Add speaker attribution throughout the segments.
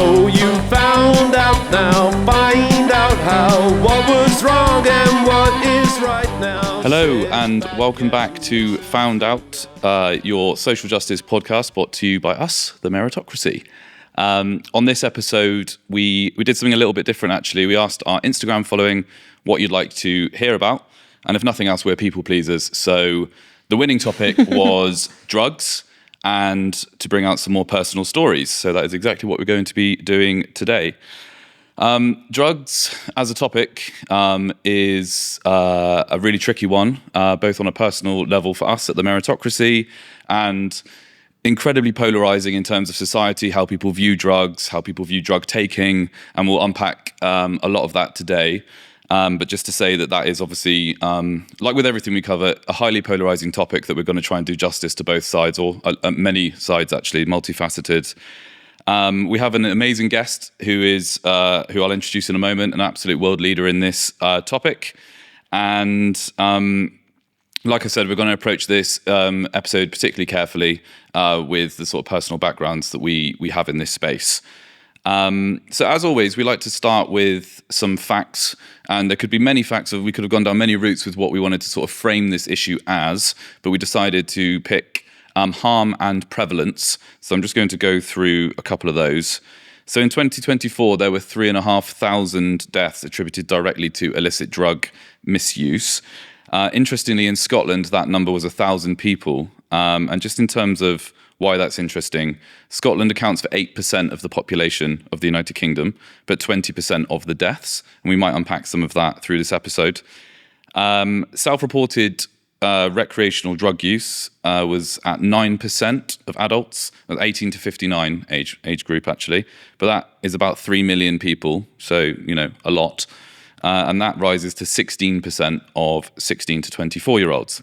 Speaker 1: So you found out now, find out how, what was wrong and what is right now.
Speaker 2: Hello and welcome back to Found Out, your social justice podcast brought to you by us, the Meritocracy. On this episode, we did something a little bit different actually. We asked our Instagram following what you'd like to hear about, and if nothing else, we're people pleasers. So the winning topic was drugs, and to bring out some more personal stories. So that is exactly what we're going to be doing today. Drugs as a topic is a really tricky one, both on a personal level for us at the Meritocracy and incredibly polarizing in terms of society, how people view drugs, how people view drug taking, and we'll unpack a lot of that today. But just to say that is obviously, like with everything we cover, a highly polarizing topic that we're going to try and do justice to both sides, or many sides actually, multifaceted. We have an amazing guest who I'll introduce in a moment, an absolute world leader in this topic. And like I said, we're going to approach this episode particularly carefully with the sort of personal backgrounds that we have in this space. So as always, we like to start with some facts, and there could be many facts. We could have gone down many routes with what we wanted to sort of frame this issue as, but we decided to pick harm and prevalence. So I'm just going to go through a couple of those. So in 2024, there were 3,500 deaths attributed directly to illicit drug misuse. Interestingly, in Scotland, that number was 1,000 people. And just in terms of why that's interesting, Scotland accounts for 8% of the population of the United Kingdom, but 20% of the deaths. And we might unpack some of that through this episode. Self-reported recreational drug use was at 9% of adults, 18 to 59 age group actually. But that is about 3 million people, so, a lot. And that rises to 16% of 16 to 24-year-olds.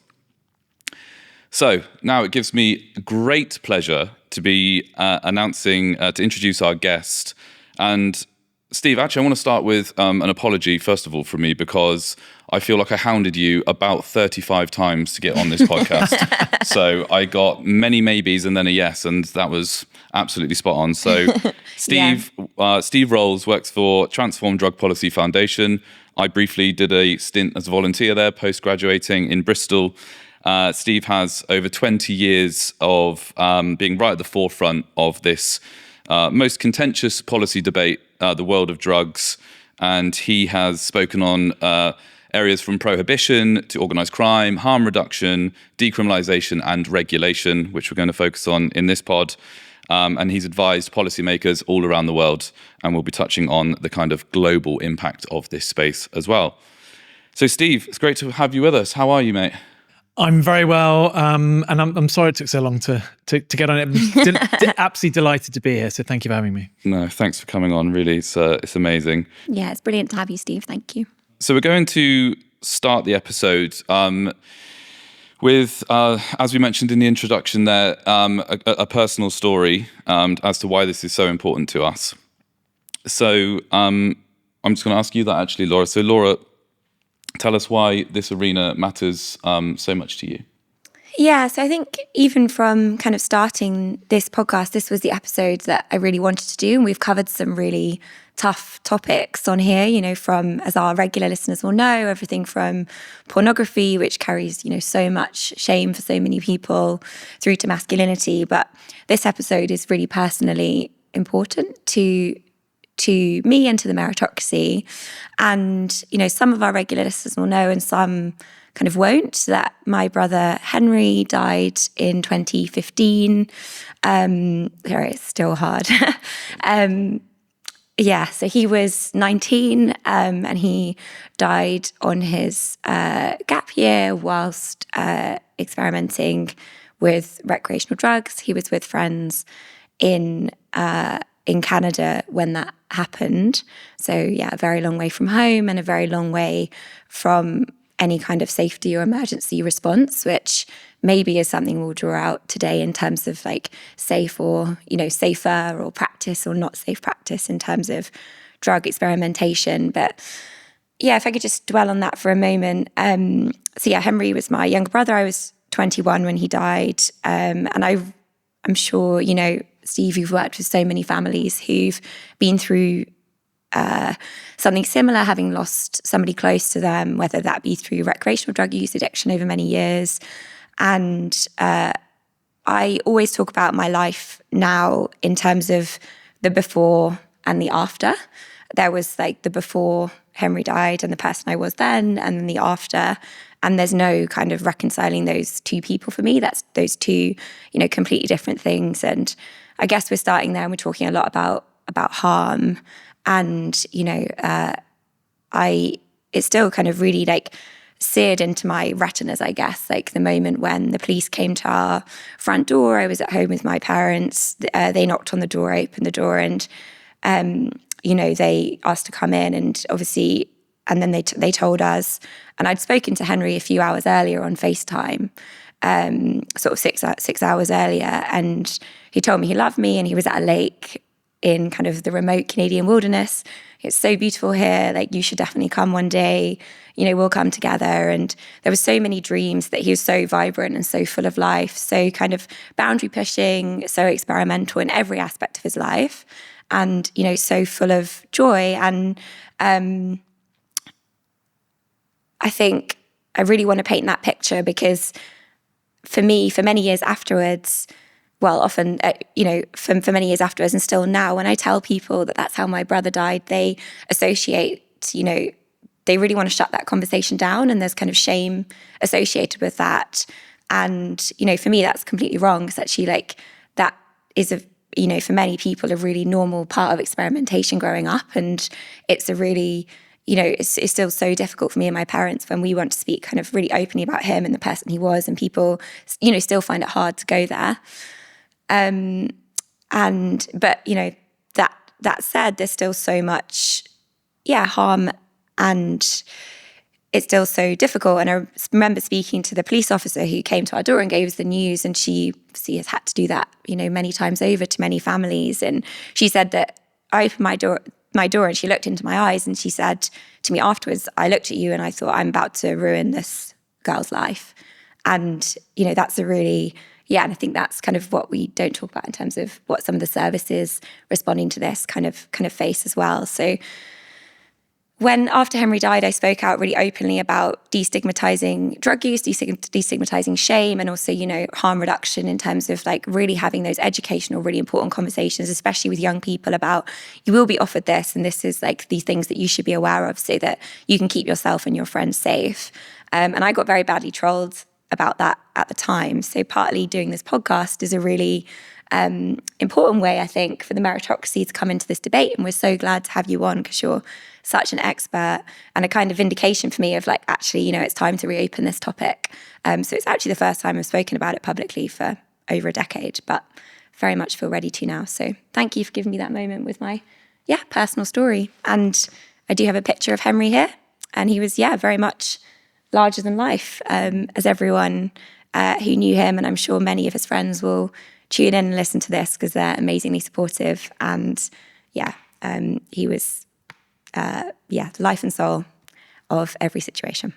Speaker 2: So now it gives me great pleasure to be to introduce our guest. And Steve, actually, I want to start with an apology, first of all, from me, because I feel like I hounded you about 35 times to get on this podcast. So I got many maybes and then a yes, and that was absolutely spot on. So Steve Rolls works for Transform Drug Policy Foundation. I briefly did a stint as a volunteer there, post-graduating in Bristol. Steve has over 20 years of being right at the forefront of this most contentious policy debate, the world of drugs. And he has spoken on areas from prohibition to organised crime, harm reduction, decriminalisation and regulation, which we're going to focus on in this pod. And he's advised policymakers all around the world, and we'll be touching on the kind of global impact of this space as well. So Steve, it's great to have you with us. How are you, mate?
Speaker 3: I'm very well, and I'm sorry it took so long to get on it. Absolutely delighted to be here, so thank you for having me.
Speaker 2: No, thanks for coming on, really. It's amazing.
Speaker 4: Yeah, it's brilliant to have you, Steve. Thank you.
Speaker 2: So we're going to start the episode with, as we mentioned in the introduction there, a personal story as to why this is so important to us. So I'm just going to ask you that actually, Laura. So Laura, tell us why this arena matters so much to you.
Speaker 4: Yeah, so I think even from kind of starting this podcast, this was the episode that I really wanted to do. And we've covered some really tough topics on here, from, as our regular listeners will know, everything from pornography, which carries, so much shame for so many people, through to masculinity. But this episode is really personally important to me and to the Meritocracy. And, some of our regular listeners will know and some kind of won't, that my brother Henry died in 2015. Sorry, it's still hard. So he was 19 and he died on his gap year whilst experimenting with recreational drugs. He was with friends in Canada when that happened. So a very long way from home and a very long way from any kind of safety or emergency response, which maybe is something we'll draw out today in terms of like safe or, safer or practice or not safe practice in terms of drug experimentation. But if I could just dwell on that for a moment. Henry was my younger brother. I was 21 when he died. And I'm sure, Steve, you've worked with so many families who've been through something similar, having lost somebody close to them, whether that be through recreational drug use addiction over many years. And I always talk about my life now in terms of the before and the after. There was like the before Henry died and the person I was then, and then the after. And there's no kind of reconciling those two people for me. That's those two, completely different things. And I guess we're starting there and we're talking a lot about harm. And, it's still kind of really like seared into my retinas, I guess, like the moment when the police came to our front door. I was at home with my parents. They knocked on the door, opened the door, and, they asked to come in, and obviously, and then they told us, and I'd spoken to Henry a few hours earlier on FaceTime, sort of 6 hours earlier, and he told me he loved me and he was at a lake in kind of the remote Canadian wilderness. It's so beautiful here. Like, you should definitely come one day. We'll come together. And there were so many dreams, that he was so vibrant and so full of life, so kind of boundary pushing, so experimental in every aspect of his life, and, so full of joy. And I think I really want to paint that picture, because for me, for many years afterwards, well, often, for many years afterwards and still now, when I tell people that that's how my brother died, they associate, they really want to shut that conversation down, and there's kind of shame associated with that. And, for me, that's completely wrong, because actually, like, that is for many people, a really normal part of experimentation growing up. And it's a really, it's still so difficult for me and my parents when we want to speak kind of really openly about him and the person he was, and people, still find it hard to go there. But that said, there's still so much, harm, and it's still so difficult. And I remember speaking to the police officer who came to our door and gave us the news, and she has had to do that, many times over to many families. And she said that I opened my door and she looked into my eyes, and she said to me afterwards, I looked at you and I thought, I'm about to ruin this girl's life. And, that's a really, and I think that's kind of what we don't talk about in terms of what some of the services responding to this kind of face as well. So when, after Henry died, I spoke out really openly about destigmatizing drug use, destigmatizing shame, and also, harm reduction, in terms of like really having those educational, really important conversations, especially with young people, about you will be offered this, and this is like the things that you should be aware of, so that you can keep yourself and your friends safe. And I got very badly trolled about that at the time. So partly doing this podcast is a really important way, I think, for the meritocracy to come into this debate. And we're so glad to have you on, because you're such an expert, and a kind of vindication for me of like, actually, it's time to reopen this topic. So it's actually the first time I've spoken about it publicly for over a decade, but very much feel ready to now. So thank you for giving me that moment with my, personal story. And I do have a picture of Henry here, and he was, very much larger than life, as everyone who knew him, and I'm sure many of his friends will tune in and listen to this, because they're amazingly supportive. And he was the life and soul of every situation.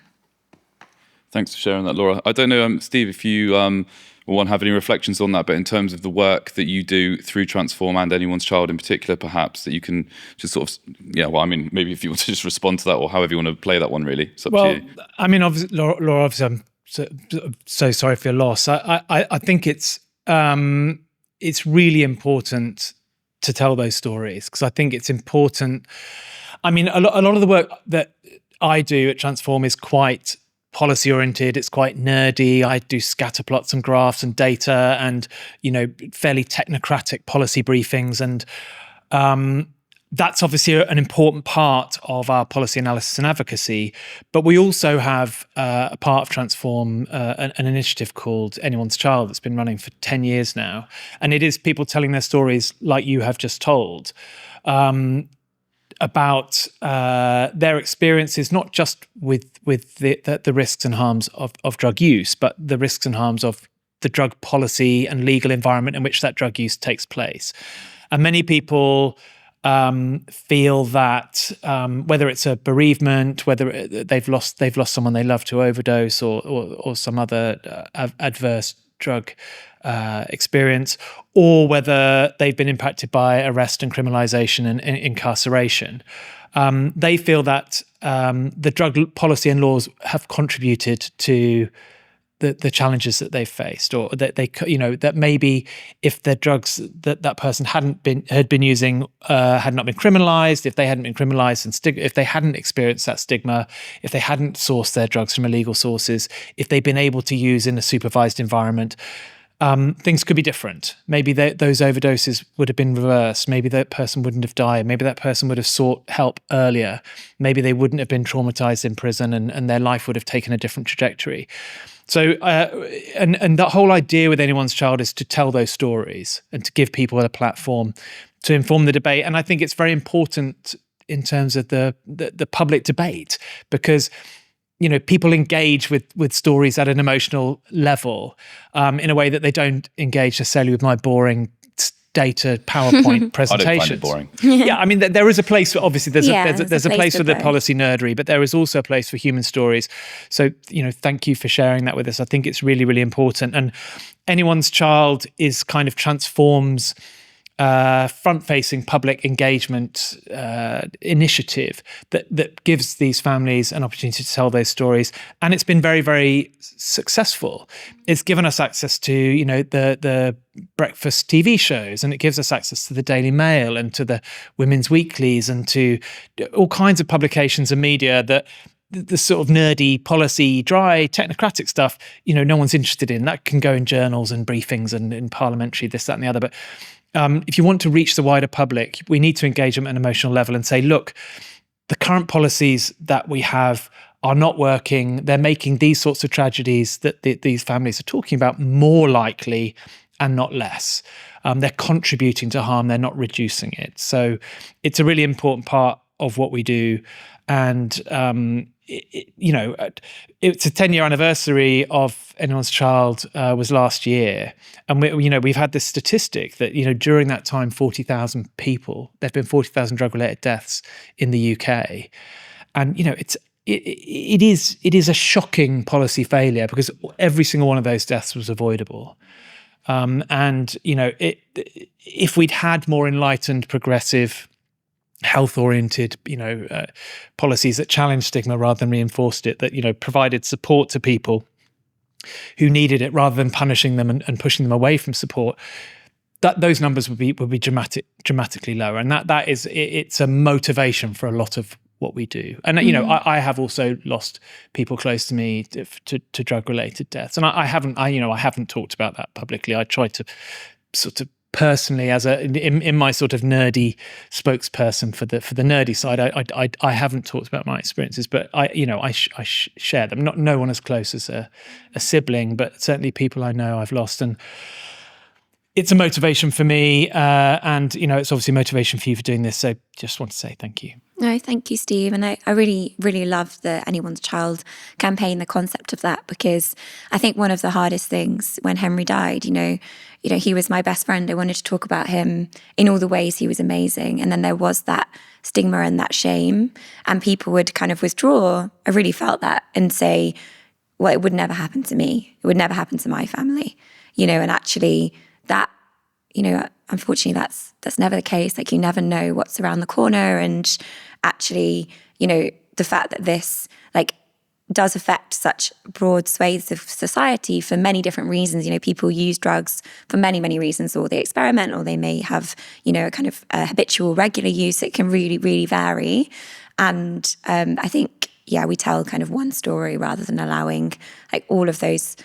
Speaker 2: Thanks for sharing that, Laura. I don't know, Steve, if you will have any reflections on that, but in terms of the work that you do through Transform, and Anyone's Child in particular, perhaps, that you can just sort of, maybe if you want to just respond to that, or however you want to play that one, really. It's up to you.
Speaker 3: I mean, obviously, Laura, obviously, I'm so sorry for your loss. I think it's really important to tell those stories, because I think it's important. I mean, a lot of the work that I do at Transform is quite policy oriented. It's quite nerdy. I do scatter plots and graphs and data, and fairly technocratic policy briefings, and that's obviously an important part of our policy analysis and advocacy. But we also have a part of Transform, an initiative called Anyone's Child that's been running for 10 years now, and it is people telling their stories like you have just told, about their experiences, not just with the risks and harms of drug use, but the risks and harms of the drug policy and legal environment in which that drug use takes place. And many people feel that whether it's a bereavement, whether they've lost someone they love to overdose, or some other adverse drug experience, or whether they've been impacted by arrest and criminalisation and incarceration. They feel that the drug policy and laws have contributed to the challenges that they've faced, or that that maybe if the drugs that person had been using had not been criminalized, if they hadn't been criminalized and if they hadn't experienced that stigma, if they hadn't sourced their drugs from illegal sources, if they'd been able to use in a supervised environment, things could be different. Maybe those overdoses would have been reversed. Maybe that person wouldn't have died. Maybe that person would have sought help earlier. Maybe they wouldn't have been traumatized in prison, and their life would have taken a different trajectory. So, and the whole idea with Anyone's Child is to tell those stories and to give people a platform to inform the debate. And I think it's very important in terms of the public debate, because people engage with stories at an emotional level in a way that they don't engage necessarily with my boring data PowerPoint presentations.
Speaker 2: I don't find it boring.
Speaker 3: Yeah, I mean, there is a place for, obviously, there's a place for the
Speaker 4: both.
Speaker 3: policy nerdery, but there is also a place for human stories. So, thank you for sharing that with us. I think it's really, really important. And Anyone's Child is kind of transforms front-facing public engagement initiative that gives these families an opportunity to tell those stories, and it's been very, very successful. It's given us access to the breakfast TV shows, and it gives us access to the Daily Mail and to the Women's Weeklies and to all kinds of publications and media that the sort of nerdy, policy, dry, technocratic stuff, no one's interested in. That can go in journals and briefings and in parliamentary, this, that, and the other. But if you want to reach the wider public, we need to engage them at an emotional level and say, look, the current policies that we have are not working. They're making these sorts of tragedies that these families are talking about more likely and not less. They're contributing to harm. They're not reducing it. So it's a really important part of what we do. And it's a 10-year anniversary of Anyone's Child was last year, and we've had this statistic that during that time, 40,000 people. There've been 40,000 drug-related deaths in the UK, and it is a shocking policy failure because every single one of those deaths was avoidable. If we'd had more enlightened, progressive, health-oriented, policies that challenged stigma rather than reinforced it, that provided support to people who needed it rather than punishing them and pushing them away from support, that those numbers would be dramatically lower. And it's a motivation for a lot of what we do. And I have also lost people close to me to drug-related deaths, and I haven't talked about that publicly. I try to sort of personally, as in my sort of nerdy spokesperson for the nerdy side, I haven't talked about my experiences, but I share them. No one as close as a sibling, but certainly people I know I've lost, and it's a motivation for me, and it's obviously a motivation for you for doing this. So just want to say thank you.
Speaker 4: No, thank you, Steve. And I really, really love the Anyone's Child campaign, the concept of that, because I think one of the hardest things when Henry died, he was my best friend. I wanted to talk about him in all the ways he was amazing. And then there was that stigma and that shame, and people would kind of withdraw. I really felt that and say, well, it would never happen to me. It would never happen to my family, and actually that, unfortunately that's never the case. Like, you never know what's around the corner. And actually, the fact that this does affect such broad swathes of society for many different reasons. People use drugs for many, many reasons, or they experiment, or they may have, a kind of habitual, regular use. It can really, really vary. And I think, we tell kind of one story rather than allowing all of those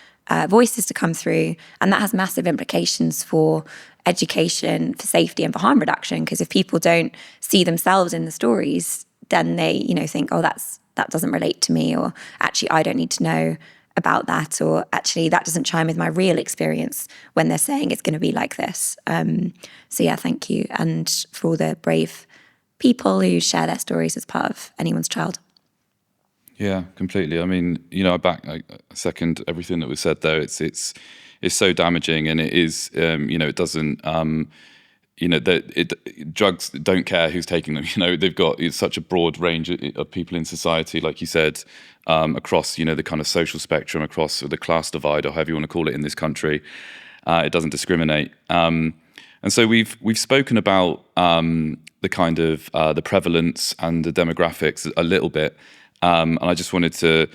Speaker 4: voices to come through. And that has massive implications for education, for safety, and for harm reduction. Because if people don't see themselves in the stories, then they, think, oh, that doesn't relate to me, or actually I don't need to know about that, or actually that doesn't chime with my real experience when they're saying it's going to be like this. So thank you. And for all the brave people who share their stories as part of Anyone's Child.
Speaker 2: Yeah, completely. I mean, I second everything that was said there. It's so damaging, and it is, it doesn't, drugs don't care who's taking them. They've got such a broad range of people in society, like you said, across the kind of social spectrum, across the class divide, or however you want to call it in this country. It doesn't discriminate, and so we've spoken about the kind of the prevalence and the demographics a little bit, and I just wanted to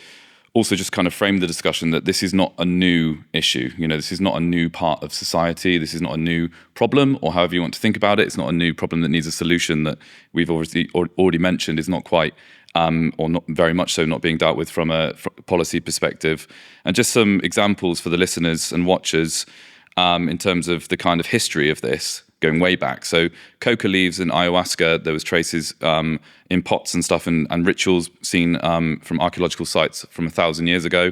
Speaker 2: also just kind of frame the discussion that this is not a new issue. This is not a new part of society. This is not a new problem, or however you want to think about it. It's not a new problem that needs a solution that we've already mentioned is not quite, or not very much so, not being dealt with from a policy perspective. And just some examples for the listeners and watchers in terms of the kind of history of this, going way back. So coca leaves and ayahuasca, there was traces in pots and stuff and rituals seen from archaeological sites from 1,000 years ago.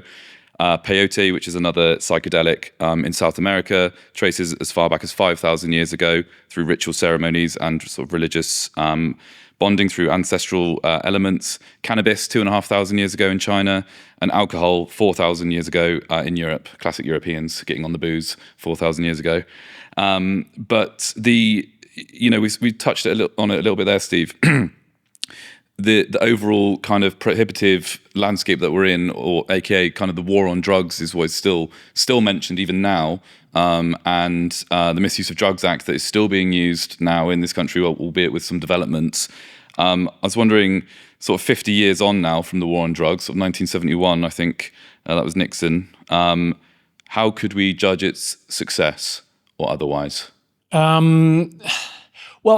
Speaker 2: Peyote, which is another psychedelic in South America, traces as far back as 5,000 years ago through ritual ceremonies and sort of religious bonding through ancestral elements. Cannabis, 2,500 years ago in China, and alcohol, 4,000 years ago in Europe. Classic Europeans getting on the booze 4,000 years ago. But we touched on it a little bit there, Steve. The overall kind of prohibitive landscape that we're in, or AKA kind of the war on drugs, is what's still mentioned even now, and the Misuse of Drugs Act that is still being used now in this country, albeit with some developments. I was wondering, sort of 50 years on now from the war on drugs, sort of 1971, I think that was Nixon. How could we judge its success or otherwise?
Speaker 3: Well,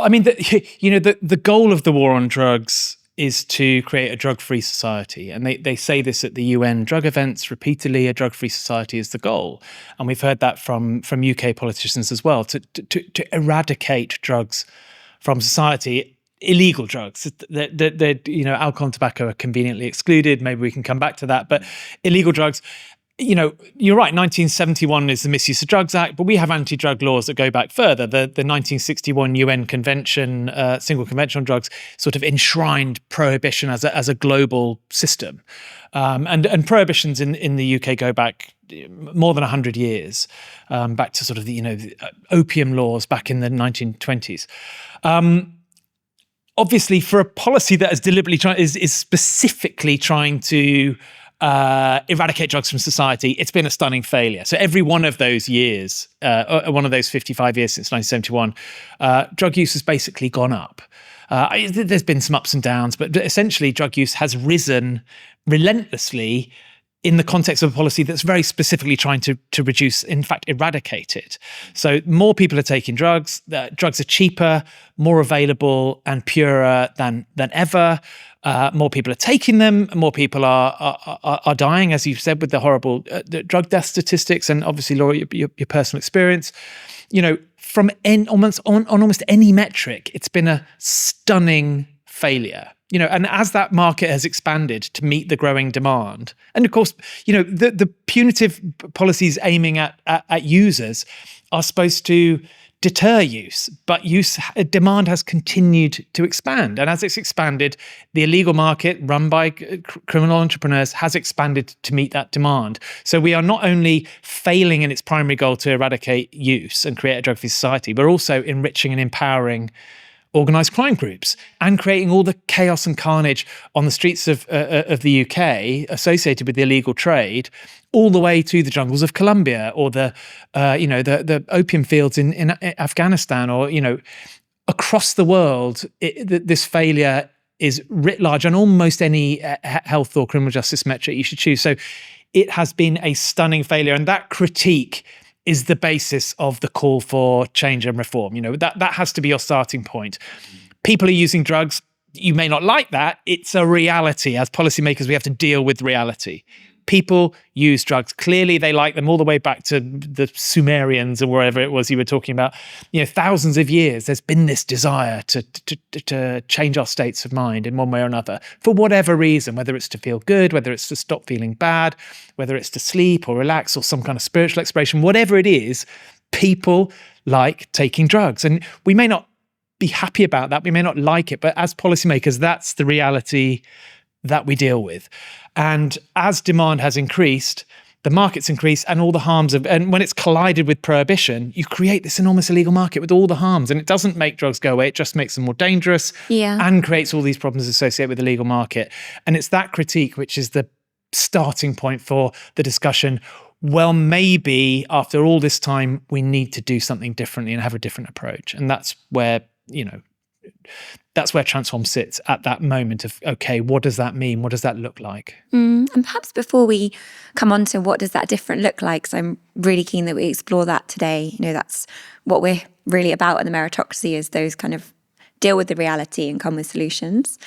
Speaker 3: I mean, the goal of the war on drugs is to create a drug-free society. And they say this at the UN drug events repeatedly, a drug-free society is the goal. And we've heard that from UK politicians as well, to eradicate drugs from society, illegal drugs. Alcohol and tobacco are conveniently excluded. Maybe we can come back to that. But illegal drugs, you're right, 1971 is the Misuse of Drugs Act, but we have anti-drug laws that go back further. The 1961 UN Convention, Single Convention on Drugs, sort of enshrined prohibition as a global system. And prohibitions in the UK go back more than 100 years, back to sort of the opium laws back in the 1920s. Obviously, for a policy that is deliberately is specifically trying to eradicate drugs from society, it's been a stunning failure. So every one of those years, one of those 55 years since 1971, drug use has basically gone up. There's been some ups and downs, but essentially drug use has risen relentlessly in the context of a policy that's very specifically trying to reduce, in fact, eradicate it. So more people are taking drugs. Drugs are cheaper, more available, and purer than ever. More people are taking them. More people are dying, as you've said, with the horrible drug death statistics, and obviously, Laura, your personal experience. From almost any metric, it's been a stunning failure. And as that market has expanded to meet the growing demand, and of course, the punitive policies aiming at users are supposed to deter use, but demand has continued to expand. And as it's expanded, the illegal market run by criminal entrepreneurs has expanded to meet that demand. So we are not only failing in its primary goal to eradicate use and create a drug-free society, but also enriching and empowering organised crime groups and creating all the chaos and carnage on the streets of the UK associated with the illegal trade, all the way to the jungles of Colombia or the opium fields in Afghanistan, or across the world. This failure is writ large on almost any health or criminal justice metric you should choose. So it has been a stunning failure, and that critique is the basis of the call for change and reform. That has to be your starting point. People are using drugs. You may not like that. It's a reality. As policymakers, we have to deal with reality. People use drugs. Clearly, they like them all the way back to the Sumerians or wherever it was you were talking about. Thousands of years, there's been this desire to change our states of mind in one way or another, for whatever reason, whether it's to feel good, whether it's to stop feeling bad, whether it's to sleep or relax or some kind of spiritual exploration, whatever it is, people like taking drugs. And we may not be happy about that. We may not like it, but as policymakers, that's the reality that we deal with. And as demand has increased, the markets increase and all the harms and when it's collided with prohibition, you create this enormous illegal market with all the harms, and it doesn't make drugs go away. It just makes them more dangerous and creates all these problems associated with the legal market. And it's that critique which is the starting point for the discussion. Well, maybe after all this time, we need to do something differently and have a different approach. And that's where, that's where Transform sits at that moment of, okay, what does that mean? What does that look like?
Speaker 4: And perhaps before we come on to what does that different look like, so I'm really keen that we explore that today. That's what we're really about in the Meritocracy, is those kind of deal with the reality and come with solutions.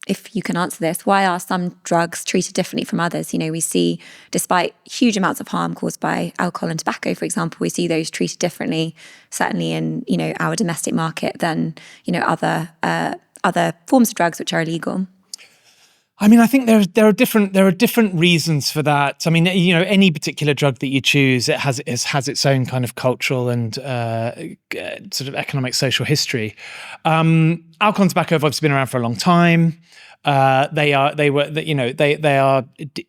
Speaker 4: If you can answer this, why are some drugs treated differently from others? We see, despite huge amounts of harm caused by alcohol and tobacco, for example, we see those treated differently, certainly in, our domestic market than, other forms of drugs which are illegal.
Speaker 3: I mean, I think there are different reasons for that. I mean, any particular drug that you choose, it has its own kind of cultural and sort of economic, social history. Alcohol and tobacco have obviously been around for a long time. They are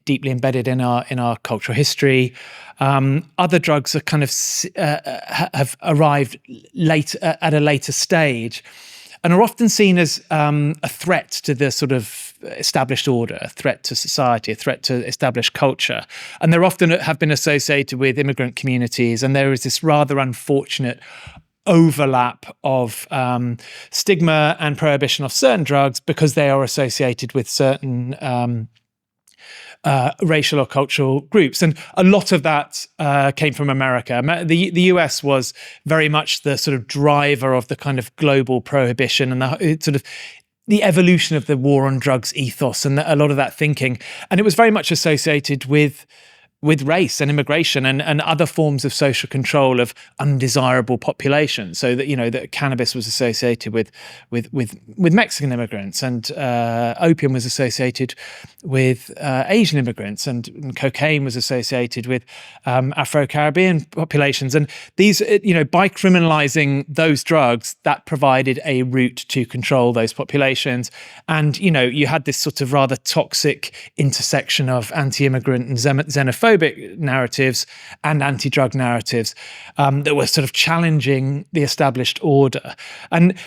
Speaker 3: deeply embedded in our cultural history. Other drugs are kind of have arrived at a later stage, and are often seen as a threat to the sort of established order, a threat to society, a threat to established culture. And they're often have been associated with immigrant communities. And there is this rather unfortunate overlap of stigma and prohibition of certain drugs because they are associated with certain racial or cultural groups. And a lot of that came from America. The US was very much the sort of driver of the kind of global prohibition and the sort of the evolution of the war on drugs ethos and a lot of that thinking. And it was very much associated with race and immigration and other forms of social control of undesirable populations. So that, that cannabis was associated with Mexican immigrants, and opium was associated with Asian immigrants, and cocaine was associated with Afro-Caribbean populations. And these, by criminalizing those drugs, that provided a route to control those populations. And, you had this sort of rather toxic intersection of anti-immigrant and xenophobic narratives and anti-drug narratives that were sort of challenging the established order. And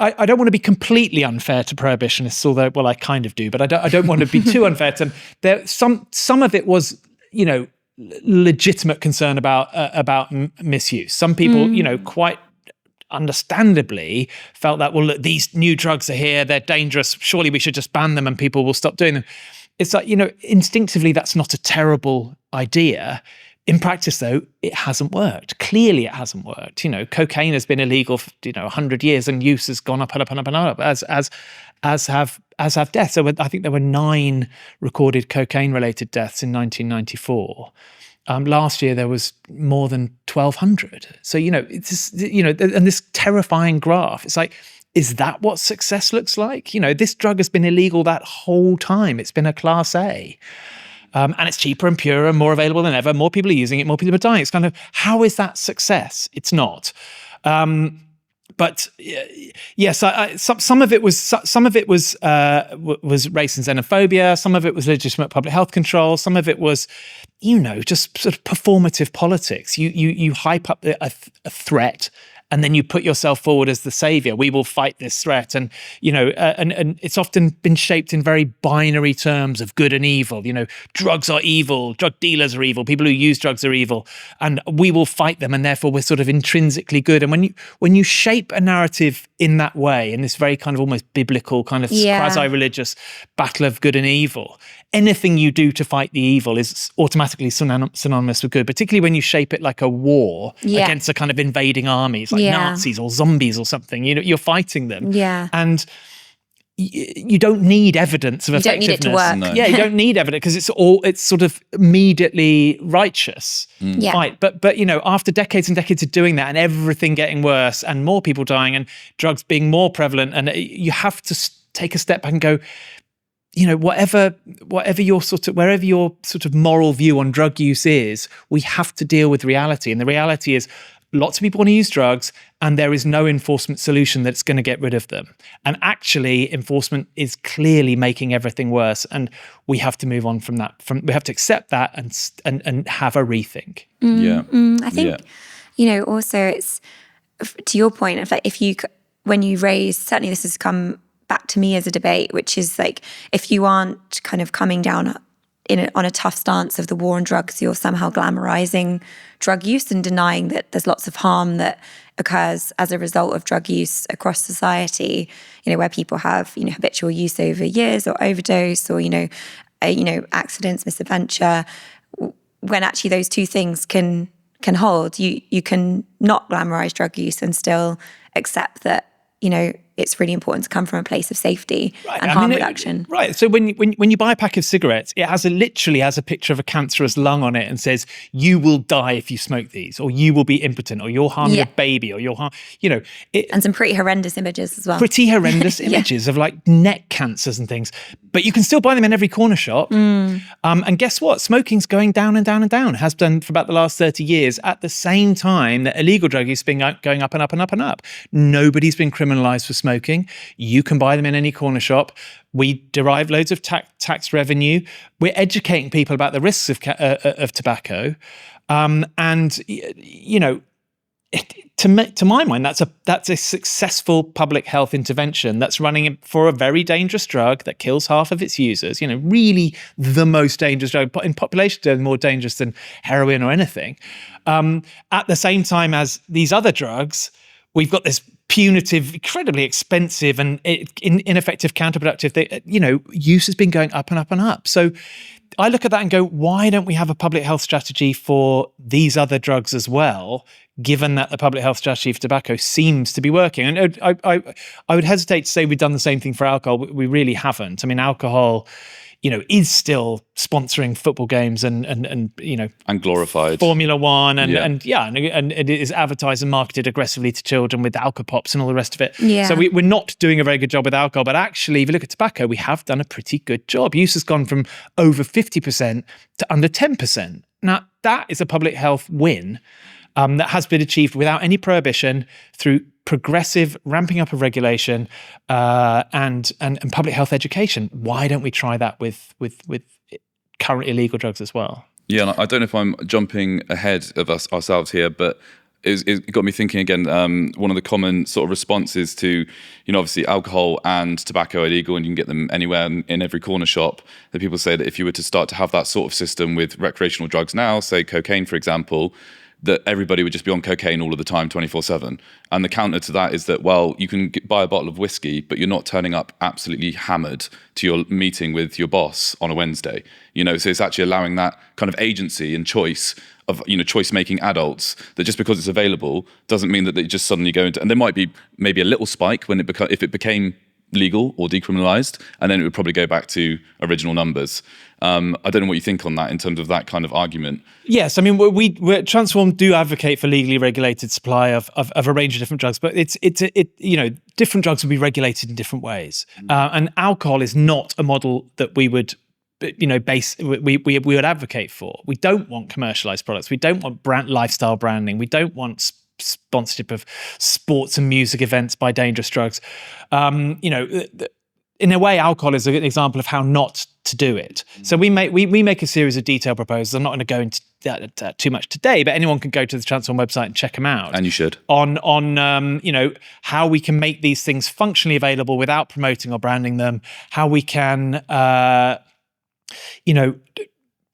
Speaker 3: I don't want to be completely unfair to prohibitionists, although, well, I kind of do, but I don't want to be too unfair to them. Some of it was, legitimate concern about misuse. Some people, quite understandably felt that, well, look, these new drugs are here, they're dangerous, surely we should just ban them and people will stop doing them. It's like, instinctively, that's not a terrible idea. In practice, though, it hasn't worked. Clearly, it hasn't worked. Cocaine has been illegal for 100 years, and use has gone up and up and up and up, as have deaths. So I think there were 9 recorded cocaine-related deaths in 1994. Last year there was more than 1,200. So it's just, and this terrifying graph. It's like, is that what success looks like? This drug has been illegal that whole time. It's been a class A. And it's cheaper and purer and more available than ever. More people are using it, more people are dying. It's kind of, how is that success? It's not. But yes, some of it was race and xenophobia. Some of it was legitimate public health control. Some of it was, just sort of performative politics. You hype up a threat, and then you put yourself forward as the savior. We will fight this threat. And, and it's often been shaped in very binary terms of good and evil. Drugs are evil, drug dealers are evil, people who use drugs are evil, and we will fight them. And therefore we're sort of intrinsically good. And when you shape a narrative in that way, in this very kind of almost biblical kind of quasi-religious battle of good and evil, anything you do to fight the evil is automatically synonymous with good, particularly when you shape it like a war against a kind of invading armies, like Nazis or zombies or something. You're fighting them. Yeah. And you don't need evidence of effectiveness.
Speaker 4: You don't need it to work.
Speaker 2: No.
Speaker 3: Yeah, you don't need evidence because it's sort of immediately righteous fight. But after decades and decades of doing that and everything getting worse and more people dying and drugs being more prevalent, and you have to take a step back and go, whatever your wherever your sort of moral view on drug use is, we have to deal with reality. And the reality is lots of people want to use drugs, and there is no enforcement solution that's going to get rid of them. And actually, enforcement is clearly making everything worse, and we have to move on from that. We have to accept that and have a rethink.
Speaker 4: I think, also it's to your point of like, when you raise, certainly this has come back to me as a debate, which is like, if you aren't kind of coming down on a tough stance of the war on drugs, you're somehow glamorizing drug use and denying that there's lots of harm that occurs as a result of drug use across society, where people have, habitual use over years or overdose or, accidents, misadventure, when actually those two things can hold. You can not glamorize drug use and still accept that, it's really important to come from a place of safety and harm reduction.
Speaker 3: Right. So when you buy a pack of cigarettes, it literally has a picture of a cancerous lung on it and says, you will die if you smoke these, or you will be impotent, or you'll harm your baby, or you'll harm,
Speaker 4: and some pretty horrendous images as well.
Speaker 3: Pretty horrendous images of like neck cancers and things. But you can still buy them in every corner shop. And guess what? Smoking's going down and down and down. It has done for about the last 30 years, at the same time that illegal drug use has been going up and up and up and up. Nobody's been criminalized for smoking. You can buy them in any corner shop. We derive loads of tax revenue. We're educating people about the risks of tobacco, to my mind, that's a successful public health intervention that's running for a very dangerous drug that kills half of its users. Really, the most dangerous drug in population terms, more dangerous than heroin or anything. At the same time as these other drugs, we've got this punitive, incredibly expensive and ineffective, counterproductive. Use has been going up and up and up. So I look at that and go, why don't we have a public health strategy for these other drugs as well, given that the public health strategy for tobacco seems to be working? And I would hesitate to say we've done the same thing for alcohol. We really haven't. I mean, alcohol, is still sponsoring football games and
Speaker 2: glorified
Speaker 3: Formula One and it is advertised and marketed aggressively to children with Alcopops and all the rest of it.
Speaker 4: Yeah.
Speaker 3: So we're not doing a very good job with alcohol, but actually, if you look at tobacco, we have done a pretty good job. Use has gone from over 50% to under 10%. Now, that is a public health win that has been achieved without any prohibition through progressive ramping up of regulation and public health education. Why don't we try that with current illegal drugs as well?
Speaker 2: Yeah, and I don't know if I'm jumping ahead of ourselves here, but it got me thinking again. One of the common sort of responses to, obviously alcohol and tobacco are illegal and you can get them anywhere in every corner shop. That people say that if you were to start to have that sort of system with recreational drugs now, say cocaine, for example, that everybody would just be on cocaine all of the time, 24/7. And the counter to that is that, well, you can buy a bottle of whiskey, but you're not turning up absolutely hammered to your meeting with your boss on a Wednesday. So it's actually allowing that kind of agency and choice of, choice-making adults, that just because it's available doesn't mean that they just suddenly go into, and there might be maybe a little spike when if it became legal or decriminalized, and then it would probably go back to original numbers. I don't know what you think on that in terms of that kind of argument. Yes,
Speaker 3: I mean, we Transform do advocate for legally regulated supply of a range of different drugs, but it's different drugs will be regulated in different ways, and alcohol is not a model that we would we would advocate for. We don't want commercialized products. We don't want lifestyle branding. We don't want sponsorship of sports and music events by dangerous drugs. In a way, alcohol is an example of how not to do it. So we make a series of detailed proposals. I'm not going to go into that too much today, but anyone can go to the Transform website and check them out.
Speaker 2: And you should.
Speaker 3: On how we can make these things functionally available without promoting or branding them. How we can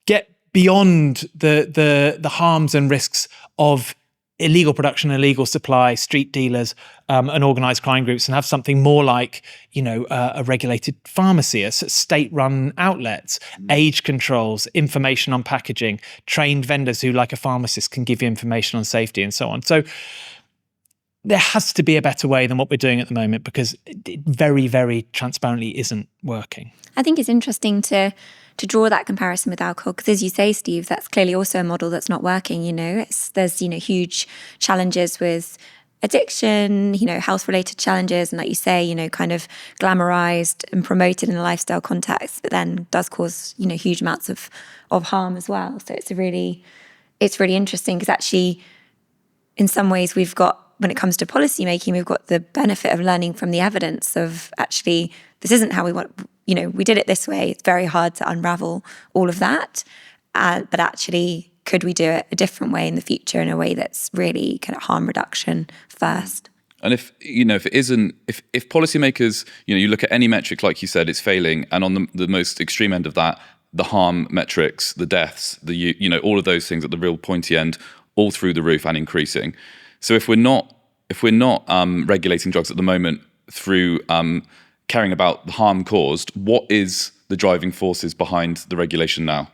Speaker 3: get beyond the harms and risks of illegal production, illegal supply, street dealers, and organised crime groups, and have something more like, a regulated pharmacy, state-run outlets, age controls, information on packaging, trained vendors who, like a pharmacist, can give you information on safety and so on. So there has to be a better way than what we're doing at the moment, because it very, very transparently isn't working.
Speaker 4: I think it's interesting to draw that comparison with alcohol, because as you say, Steve, that's clearly also a model that's not working. There's huge challenges with addiction, health-related challenges, and like you say, kind of glamorized and promoted in a lifestyle context, but then does cause huge amounts of harm as well. So it's really interesting, because actually in some ways we've got, when it comes to policy making, we've got the benefit of learning from the evidence of actually, this isn't how we want, we did it this way. It's very hard to unravel all of that. But actually, could we do it a different way in the future, in a way that's really kind of harm reduction first?
Speaker 2: And if it isn't, if policymakers, you look at any metric, like you said, it's failing. And on the most extreme end of that, the harm metrics, the deaths, all of those things at the real pointy end, all through the roof and increasing. So if we're not regulating drugs at the moment through caring about the harm caused, what is the driving forces behind the regulation now?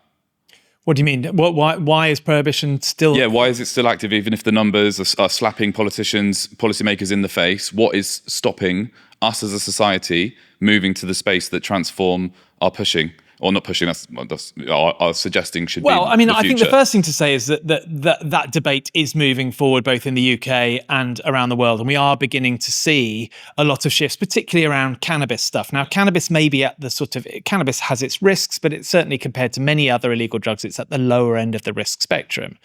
Speaker 3: What do you mean? Why is prohibition still?
Speaker 2: Yeah, why is it still active even if the numbers are slapping policymakers in the face? What is stopping us as a society moving to the space that Transform are pushing? Or not pushing, that's our suggesting should be.
Speaker 3: Well, I mean,
Speaker 2: I
Speaker 3: think the first thing to say is that debate is moving forward both in the UK and around the world. And we are beginning to see a lot of shifts, particularly around cannabis stuff. Now, cannabis may be at the cannabis has its risks, but it's certainly compared to many other illegal drugs, it's at the lower end of the risk spectrum.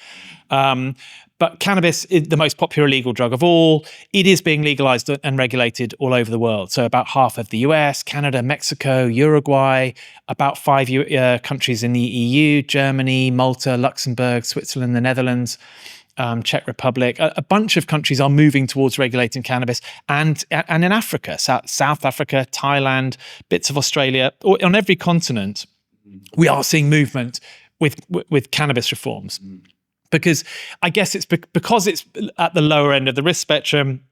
Speaker 3: But cannabis is the most popular illegal drug of all. It is being legalized and regulated all over the world. So about half of the US, Canada, Mexico, Uruguay, about 5 countries in the EU, Germany, Malta, Luxembourg, Switzerland, the Netherlands, Czech Republic. A bunch of countries are moving towards regulating cannabis. And in Africa, South Africa, Thailand, bits of Australia, on every continent, we are seeing movement with cannabis reforms. Because I guess it's because it's at the lower end of the risk spectrum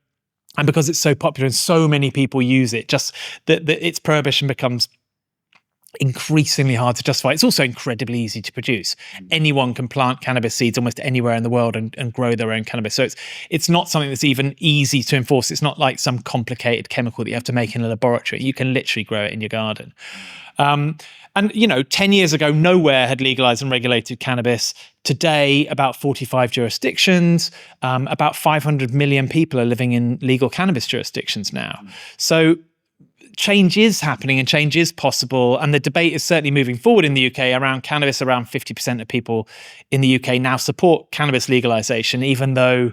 Speaker 3: and because it's so popular and so many people use it, just that its prohibition becomes increasingly hard to justify. It's also incredibly easy to produce. Anyone can plant cannabis seeds almost anywhere in the world and grow their own cannabis. So it's not something that's even easy to enforce. It's not like some complicated chemical that you have to make in a laboratory. You can literally grow it in your garden. And 10 years ago, nowhere had legalized and regulated cannabis. Today, about 45 jurisdictions, about 500 million people are living in legal cannabis jurisdictions now. So change is happening and change is possible. And the debate is certainly moving forward in the UK around cannabis. Around 50% of people in the UK now support cannabis legalization, even though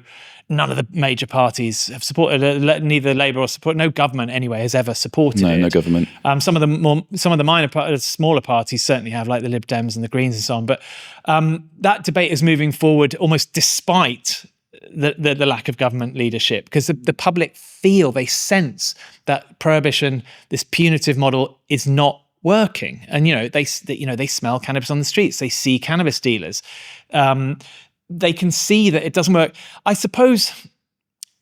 Speaker 3: none of the major parties have supported it. Neither Labour or no government anyway has ever supported it.
Speaker 2: No government.
Speaker 3: Some of the smaller parties certainly have, like the Lib Dems and the Greens and so on. But that debate is moving forward almost despite the lack of government leadership, because the public they sense that prohibition, this punitive model, is not working. And they smell cannabis on the streets. They see cannabis dealers. They can see that it doesn't work. I suppose,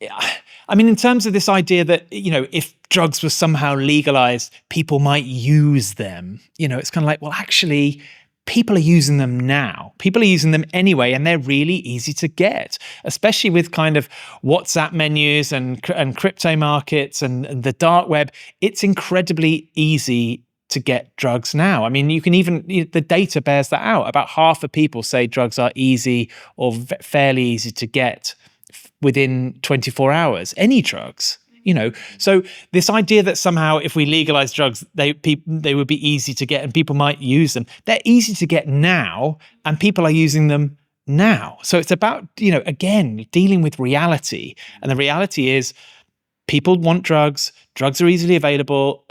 Speaker 3: in terms of this idea that, if drugs were somehow legalized, people might use them, it's kind of like, well, actually, people are using them now. People are using them anyway, and they're really easy to get, especially with kind of WhatsApp menus and crypto markets and the dark web. It's incredibly easy to get drugs now. I mean, you can even, the data bears that out. About half of people say drugs are easy or fairly easy to get within 24 hours, any drugs. So this idea that somehow if we legalize drugs, they would be easy to get and people might use them. They're easy to get now and people are using them now. So it's about, again, dealing with reality. And the reality is people want drugs are easily available,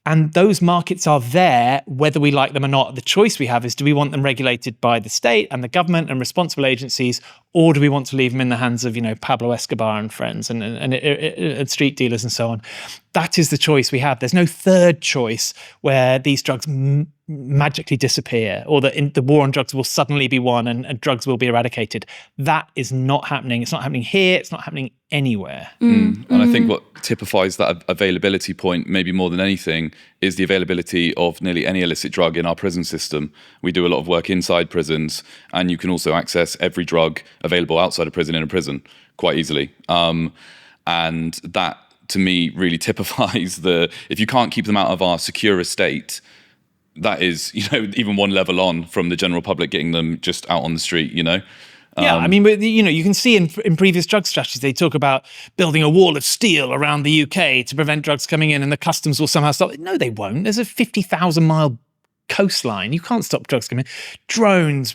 Speaker 3: and those markets are there, whether we like them or not. The choice we have is, do we want them regulated by the state and the government and responsible agencies, or do we want to leave them in the hands of, Pablo Escobar and friends and street dealers and so on? That is the choice we have. There's no third choice where these drugs magically disappear, or that the war on drugs will suddenly be won and drugs will be eradicated. That is not happening. It's not happening here. It's not happening anywhere.
Speaker 2: And I think what typifies that availability point, maybe more than anything, is the availability of nearly any illicit drug in our prison system. We do a lot of work inside prisons, and you can also access every drug available outside of prison in a prison quite easily. And that, to me, really typifies if you can't keep them out of our secure estate, that is, even one level on from the general public getting them just out on the street,
Speaker 3: Yeah, you can see in previous drug strategies, they talk about building a wall of steel around the UK to prevent drugs coming in, and the customs will somehow stop. No, they won't. There's a 50,000-mile coastline. You can't stop drugs coming. Drones,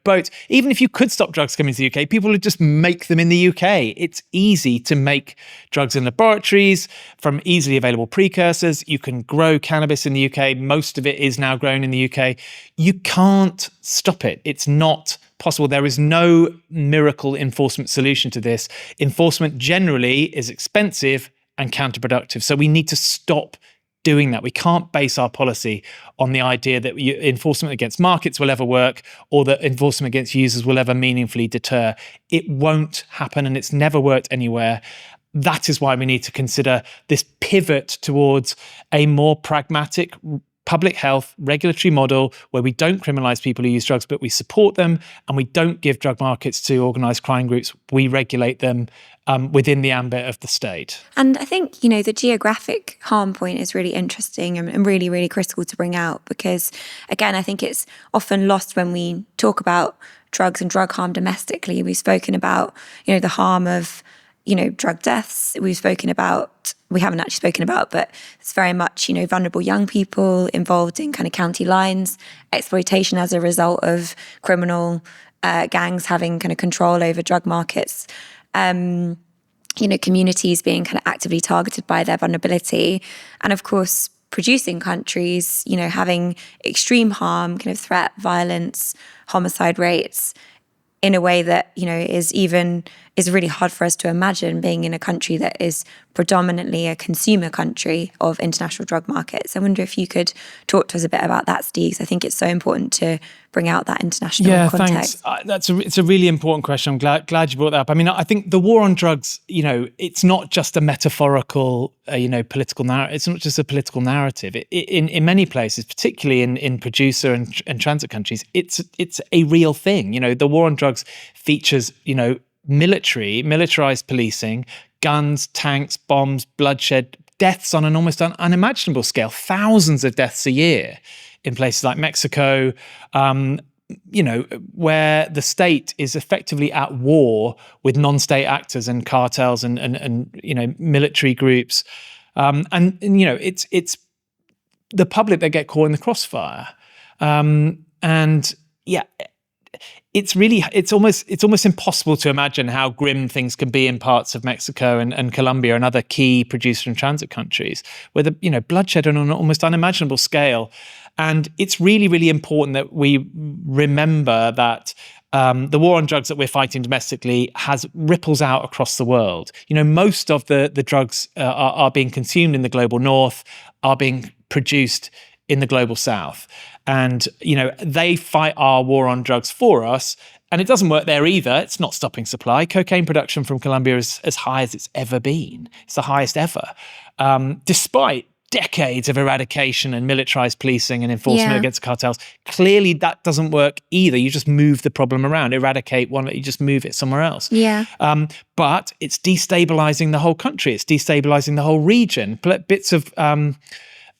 Speaker 3: boats. Even if you could stop drugs coming to the UK, people would just make them in the UK. It's easy to make drugs in laboratories from easily available precursors. You can grow cannabis in the UK. Most of it is now grown in the UK. You can't stop it. It's not possible. There is no miracle enforcement solution to this. Enforcement generally is expensive and counterproductive. So we need to stop doing that. We can't base our policy on the idea that enforcement against markets will ever work or that enforcement against users will ever meaningfully deter. It won't happen, and it's never worked anywhere. That is why we need to consider this pivot towards a more pragmatic public health regulatory model where we don't criminalize people who use drugs, but we support them, and we don't give drug markets to organized crime groups. We regulate them within the ambit of the state.
Speaker 4: And I think, the geographic harm point is really interesting and really, really critical to bring out because, again, I think it's often lost when we talk about drugs and drug harm domestically. We've spoken about, the harm of, drug deaths. We haven't actually spoken about, but it's very much, vulnerable young people involved in kind of county lines, exploitation as a result of criminal gangs having kind of control over drug markets, communities being kind of actively targeted by their vulnerability. And of course, producing countries, having extreme harm, kind of threat, violence, homicide rates in a way that, is really hard for us to imagine being in a country that is predominantly a consumer country of international drug markets. I wonder if you could talk to us a bit about that, Steve. I think it's so important to bring out that international context.
Speaker 3: Thanks. It's a really important question. I'm glad you brought that up. I mean, I think the war on drugs, it's not just a metaphorical, political narrative. It's not just a political narrative. In many places, particularly in producer and transit countries, it's a real thing. The war on drugs features, militarized policing, guns, tanks, bombs, bloodshed, deaths on an almost unimaginable scale, thousands of deaths a year in places like Mexico, where the state is effectively at war with non-state actors and cartels and military groups. It's the public that get caught in the crossfire. It's almost impossible to imagine how grim things can be in parts of Mexico and Colombia and other key producer and transit countries, where the bloodshed on an almost unimaginable scale. And it's really, really important that we remember that the war on drugs that we're fighting domestically has ripples out across the world. Most of the drugs are being consumed in the global north, are being produced in the global south. And, they fight our war on drugs for us. And it doesn't work there either. It's not stopping supply. Cocaine production from Colombia is as high as it's ever been. It's the highest ever. Despite decades of eradication and militarized policing and enforcement against cartels, clearly that doesn't work either. You just move the problem around, eradicate one, you just move it somewhere else. But it's destabilizing the whole country. It's destabilizing the whole region. Bits of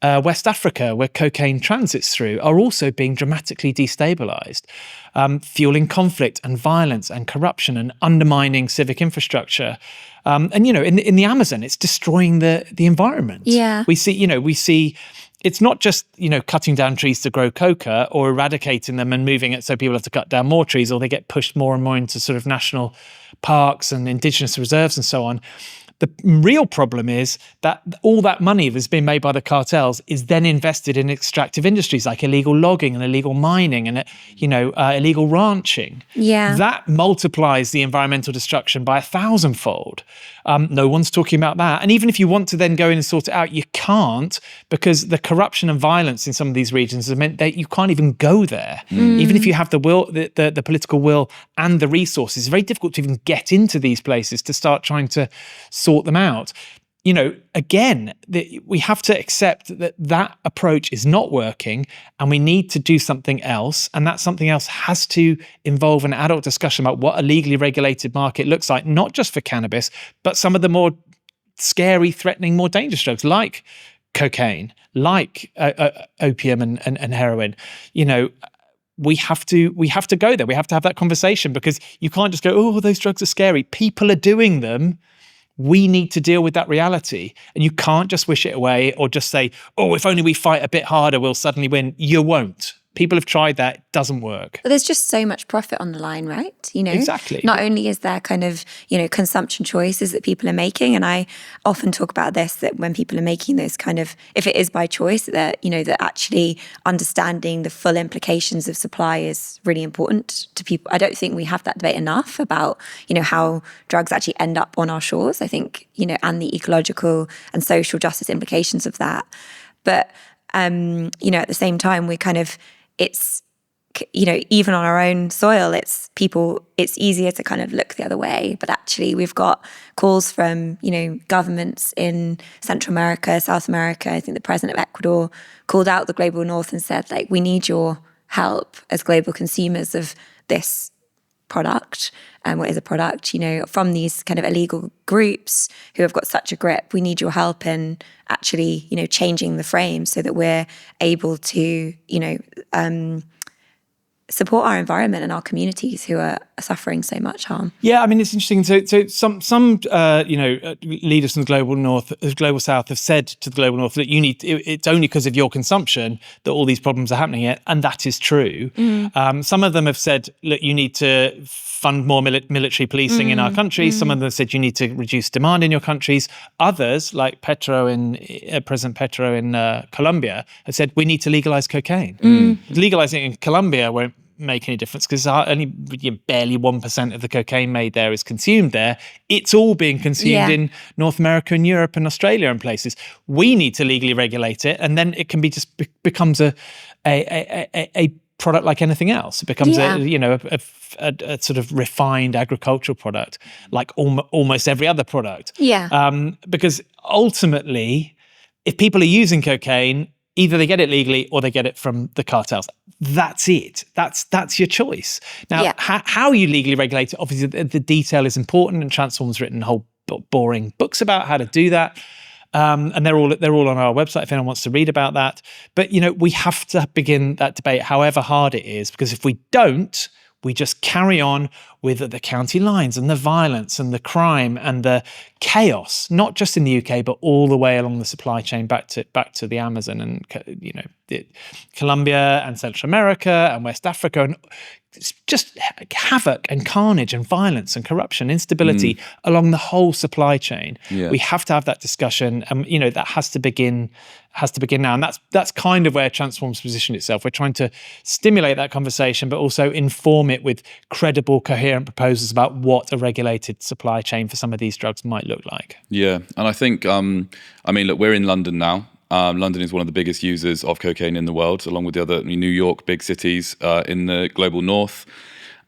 Speaker 3: West Africa, where cocaine transits through, are also being dramatically destabilized, fueling conflict and violence and corruption and undermining civic infrastructure. In the Amazon, it's destroying the environment. We see it's not just, cutting down trees to grow coca or eradicating them and moving it so people have to cut down more trees or they get pushed more and more into sort of national parks and indigenous reserves and so on. The real problem is that all that money that's been made by the cartels is then invested in extractive industries like illegal logging and illegal mining and, illegal ranching. That multiplies the environmental destruction by 1,000-fold. No one's talking about that. And even if you want to then go in and sort it out, you can't, because the corruption and violence in some of these regions has meant that you can't even go there. Even if you have the will, the political will and the resources, it's very difficult to even get into these places to start trying to sort them out. Again, we have to accept that approach is not working and we need to do something else. And that something else has to involve an adult discussion about what a legally regulated market looks like, not just for cannabis, but some of the more scary, threatening, more dangerous drugs like cocaine, like opium and heroin. We have to go there. We have to have that conversation because you can't just go, oh, those drugs are scary. People are doing them. we need to deal with that reality. And you can't just wish it away or just say, oh, if only we fight a bit harder, we'll suddenly win. You won't. People have tried that. It doesn't work.
Speaker 4: But there's just so much profit on the line, right?
Speaker 3: Exactly.
Speaker 4: Not only is there kind of, consumption choices that people are making, and I often talk about this, that when people are making those kind of, if it is by choice, that, that actually understanding the full implications of supply is really important to people. I don't think we have that debate enough about, how drugs actually end up on our shores, I think, and the ecological and social justice implications of that. But, at the same time, we kind of, it's, even on our own soil, it's easier to kind of look the other way. But actually, we've got calls from, governments in Central America, South America. I think the president of Ecuador called out the global north and said, like, we need your help as global consumers of this product, what is a product, from these kind of illegal groups who have got such a grip. We need your help in actually, changing the frame so that we're able to, support our environment and our communities who are suffering so much harm.
Speaker 3: Yeah, I mean, it's interesting. So some leaders from the global south have said to the global north that it's only because of your consumption that all these problems are happening here, and that is true. Some of them have said, look, you need to fund more military policing in our countries. Some of them have said you need to reduce demand in your countries. Others, like President Petro in Colombia, have said we need to legalize cocaine. Legalizing it in Colombia won't make any difference because only barely 1% of the cocaine made there is consumed there. It's all being consumed in North America and Europe and Australia and places. We need to legally regulate it, and then it can be becomes a product like anything else. It becomes a sort of refined agricultural product, like almost every other product. Because ultimately, if people are using cocaine, either they get it legally or they get it from the cartels. That's it. That's your choice. Now, how you legally regulate it, obviously the detail is important, and Transform's written whole boring books about how to do that. And they're all on our website if anyone wants to read about that. But, we have to begin that debate however hard it is, because if we don't, we just carry on with the county lines and the violence and the crime and the chaos, not just in the UK, but all the way along the supply chain back to the Amazon and, Colombia and Central America and West Africa, and it's just havoc and carnage and violence and corruption, instability along the whole supply chain. We have to have that discussion, and that has to begin now. And that's kind of where Transform's positioned itself. We're trying to stimulate that conversation, but also inform it with credible, coherent proposals about what a regulated supply chain for some of these drugs might look like. Yeah,
Speaker 2: and I think, look, we're in London now. London is one of the biggest users of cocaine in the world, along with the other New York, big cities in the global north.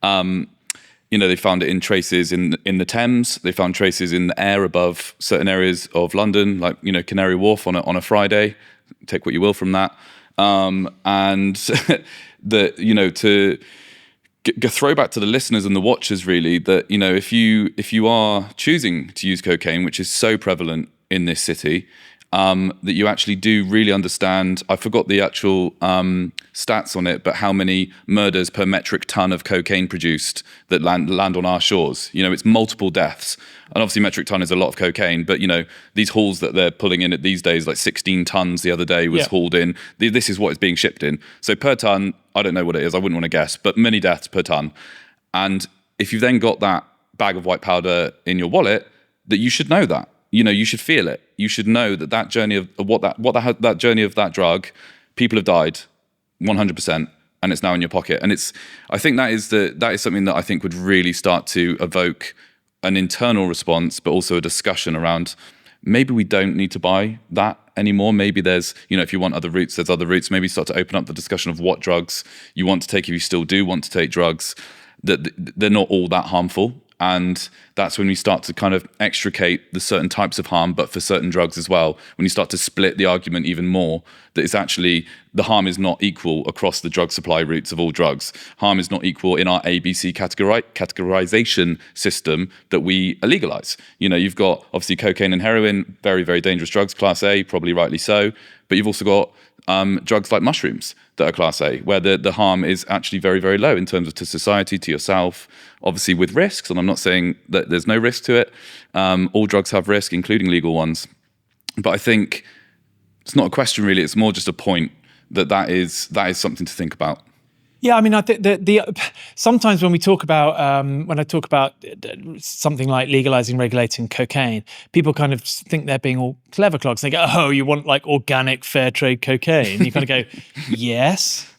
Speaker 2: They found it in traces in the Thames. They found traces in the air above certain areas of London, like Canary Wharf on a Friday. Take what you will from that. And to throw back to the listeners and the watchers, really, that if you are choosing to use cocaine, which is so prevalent in this city, that you actually do really understand. I forgot the actual stats on it, but how many murders per metric ton of cocaine produced that land on our shores? It's multiple deaths. And obviously metric ton is a lot of cocaine, but these hauls that they're pulling in at these days, like 16 tons the other day was hauled in. This is what is being shipped in. So per ton, I don't know what it is, I wouldn't want to guess, but many deaths per ton. And if you've then got that bag of white powder in your wallet, that you should know that. You should feel it. You should know that journey of that journey of that drug, people have died, 100%, and it's now in your pocket. And I think that is something that I think would really start to evoke an internal response, but also a discussion around maybe we don't need to buy that anymore. Maybe there's, if you want other routes, there's other routes. Maybe start to open up the discussion of what drugs you want to take if you still do want to take drugs, that they're not all that harmful. And that's when we start to kind of extricate the certain types of harm, but for certain drugs as well, when you start to split the argument even more, that it's actually, the harm is not equal across the drug supply routes of all drugs. Harm is not equal in our ABC categorization system that we illegalize. You've got obviously cocaine and heroin, very, very dangerous drugs, class A, probably rightly so, but you've also got drugs like mushrooms that are Class A, where the harm is actually very, very low in terms of to society, to yourself, obviously with risks. And I'm not saying that there's no risk to it. All drugs have risk, including legal ones. But I think it's not a question really. It's more just a point that is something to think about.
Speaker 3: Yeah, I mean, I think sometimes when we talk about when I talk about something like legalizing, regulating cocaine, people kind of think they're being all clever clogs. They go, "Oh, you want like organic, fair trade cocaine?" And you kind of go, "Yes."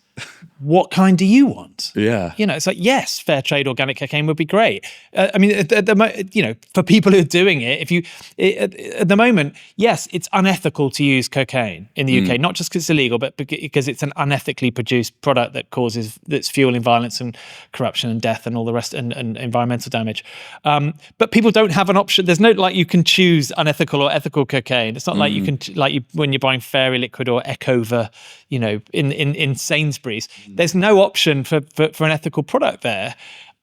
Speaker 3: What kind do you want?
Speaker 2: Yeah.
Speaker 3: It's like, yes, fair trade organic cocaine would be great. I mean, for people who are doing it, at the moment, yes, it's unethical to use cocaine in the UK, not just because it's illegal, but because it's an unethically produced product that's fueling violence and corruption and death and all the rest and environmental damage. But people don't have an option. There's no, like, you can choose unethical or ethical cocaine. It's not like you can, when you're buying Fairy Liquid or Ecova, in Sainsbury's. There's no option for an ethical product there,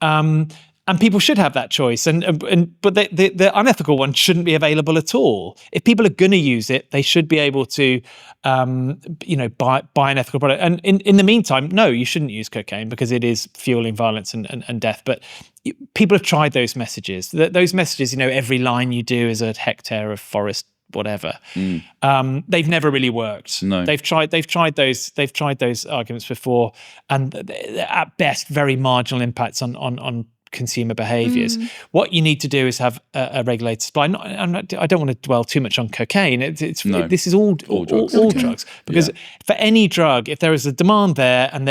Speaker 3: and people should have that choice. But the unethical one shouldn't be available at all. If people are going to use it, they should be able to, buy an ethical product. And in the meantime, no, you shouldn't use cocaine because it is fueling violence and death. But people have tried those messages. Those messages, every line you do is a hectare of forest, whatever. They've never really worked.
Speaker 2: No.
Speaker 3: They've tried those arguments before, and at best very marginal impacts on consumer behaviours. What you need to do is have a regulated supply. I don't want to dwell too much on cocaine. This is all drugs. Because for any drug, if there is a demand there and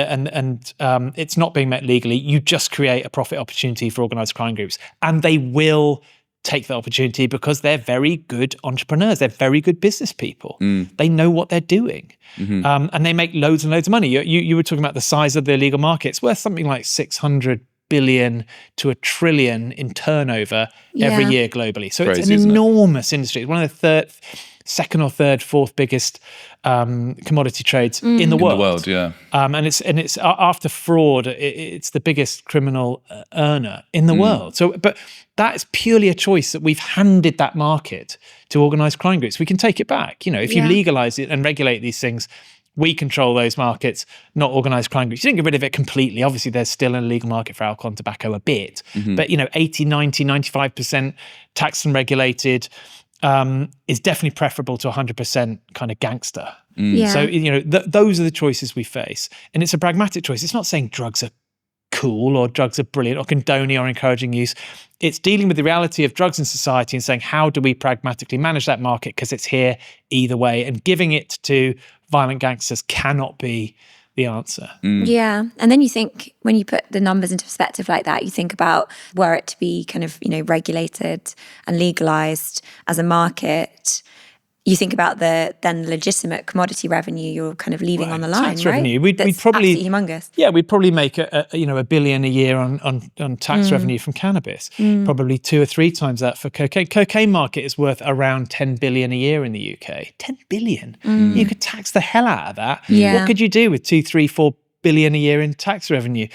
Speaker 3: it's not being met legally, you just create a profit opportunity for organised crime groups, and they will take the opportunity because they're very good entrepreneurs. They're very good business people. They know what they're doing. And they make loads and loads of money. You were talking about the size of the illegal market. It's worth something like 600 billion to $1 trillion in turnover every year globally. So
Speaker 2: Crazy,
Speaker 3: it's an enormous industry. It's one of the second or third, fourth biggest commodity trades in the world.
Speaker 2: In the world, yeah.
Speaker 3: And it's after fraud, it's the biggest criminal earner in the world. So, but that is purely a choice that we've handed that market to organised crime groups. We can take it back. If you legalise it and regulate these things, we control those markets, not organised crime groups. You don't get rid of it completely. Obviously, there's still an illegal market for alcohol and tobacco a bit. But, 80, 90, 95% taxed and regulated is definitely preferable to 100% kind of gangster. So, those are the choices we face. And it's a pragmatic choice. It's not saying drugs are cool or drugs are brilliant or condoning or encouraging use. It's dealing with the reality of drugs in society and saying, how do we pragmatically manage that market? Because it's here either way. And giving it to violent gangsters cannot be the answer.
Speaker 4: Yeah. And then you think, when you put the numbers into perspective like that, you think about, were it to be kind of, regulated and legalized as a market, you think about the legitimate commodity revenue you're kind of leaving on the line,
Speaker 3: tax
Speaker 4: right?
Speaker 3: revenue. We'd probably
Speaker 4: absolutely humongous.
Speaker 3: Yeah, we'd probably make $1 billion a year on tax revenue from cannabis. Probably 2 or 3 times that for cocaine. Cocaine market is worth around 10 billion a year in the UK. 10 billion. You could tax the hell out of that.
Speaker 4: Yeah.
Speaker 3: What could you do with 2, 3, 4 billion a year in tax revenue?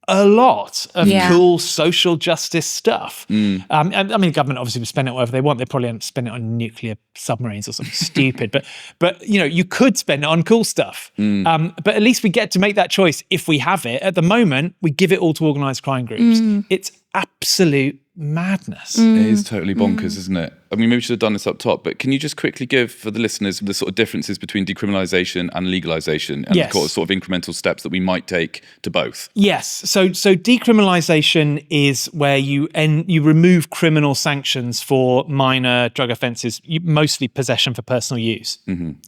Speaker 3: A lot of cool social justice stuff. I mean, government obviously would spend it whatever they want. They probably don't spend it on nuclear submarines or something stupid. But you could spend it on cool stuff. But at least we get to make that choice if we have it. At the moment, we give it all to organised crime groups. It's absolute madness.
Speaker 2: It is totally bonkers, isn't it? I mean, maybe we should have done this up top, but can you just quickly give, for the listeners, the sort of differences between decriminalisation and legalisation, and the sort of incremental steps that we might take to both?
Speaker 3: Yes. So decriminalisation is where you remove criminal sanctions for minor drug offences, mostly possession for personal use.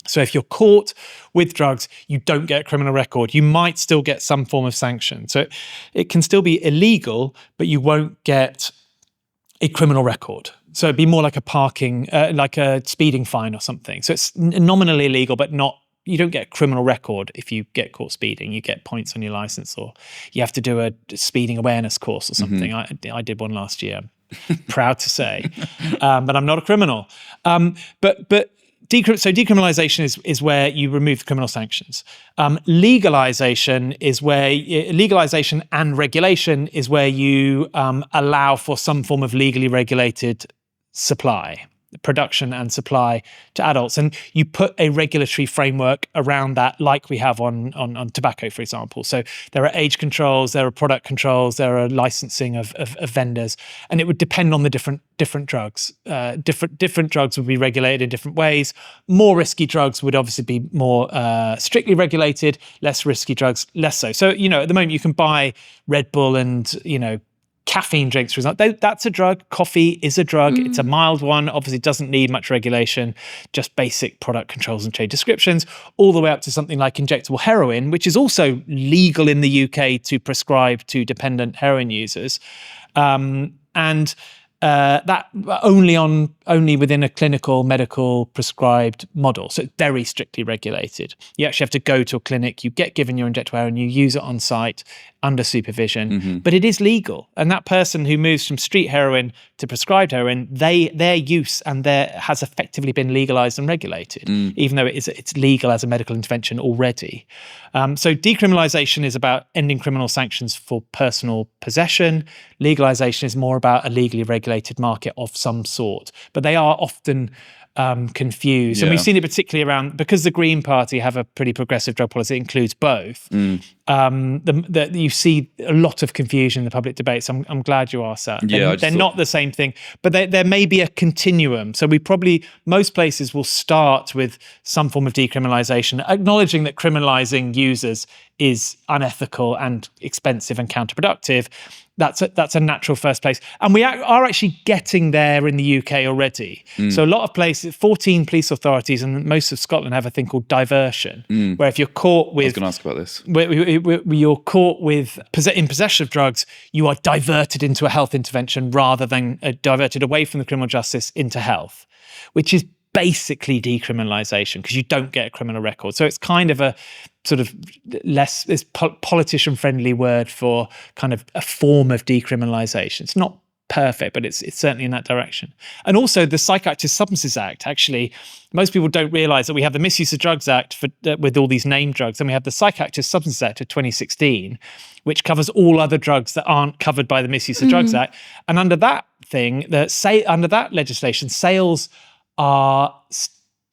Speaker 3: So if you're caught with drugs, you don't get a criminal record. You might still get some form of sanction. So it can still be illegal, but you won't get a criminal record. So it'd be more like a parking, like a speeding fine or something. So it's nominally illegal, but you don't get a criminal record if you get caught speeding. You get points on your license, or you have to do a speeding awareness course or something. I did one last year. I'm proud to say, but I'm not a criminal. So decriminalisation is where you remove the criminal sanctions. Legalisation and regulation is where you allow for some form of legally regulated supply. production and supply to adults. And you put a regulatory framework around that, like we have on tobacco, for example. So there are age controls, there are product controls, there are licensing of vendors, and it would depend on the different drugs. Different drugs would be regulated in different ways. More risky drugs would obviously be more strictly regulated, less risky drugs, less so. So, at the moment you can buy Red Bull and, caffeine drinks, for example. That's a drug. Coffee is a drug. It's a mild one. Obviously doesn't need much regulation, just basic product controls and trade descriptions, all the way up to something like injectable heroin, which is also legal in the UK to prescribe to dependent heroin users. That only within a clinical medical prescribed model. So it's very strictly regulated. You actually have to go to a clinic, you get given your injectable heroin, you use it on site under supervision, but it is legal. And that person who moves from street heroin to prescribed heroin, their use has effectively been legalized and regulated, even though it's legal as a medical intervention already. So decriminalization is about ending criminal sanctions for personal possession. Legalization is more about a legally regulated market of some sort. But they are often confused. And we've seen it particularly around, because the Green Party have a pretty progressive drug policy, it includes both. You see a lot of confusion in the public debate. So I'm glad you asked that. They're not the same thing, but there may be a continuum. So most places will start with some form of decriminalization, acknowledging that criminalizing users is unethical and expensive and counterproductive. That's a natural first place. And we are actually getting there in the UK already. So a lot of places, 14 police authorities and most of Scotland have a thing called diversion, where if you're caught with...
Speaker 2: I was going to ask about this.
Speaker 3: Where you're caught with in possession of drugs, you are diverted into a health intervention rather than diverted away from the criminal justice into health, which is basically decriminalization because you don't get a criminal record. So it's kind of a sort of less politician-friendly word for kind of a form of decriminalization. It's not perfect, but it's certainly in that direction. And also the Psychoactive Substances Act, actually, most people don't realize that we have the Misuse of Drugs Act with all these named drugs, and we have the Psychoactive Substances Act of 2016, which covers all other drugs that aren't covered by the Misuse of Drugs Act. And under that under that legislation, sales are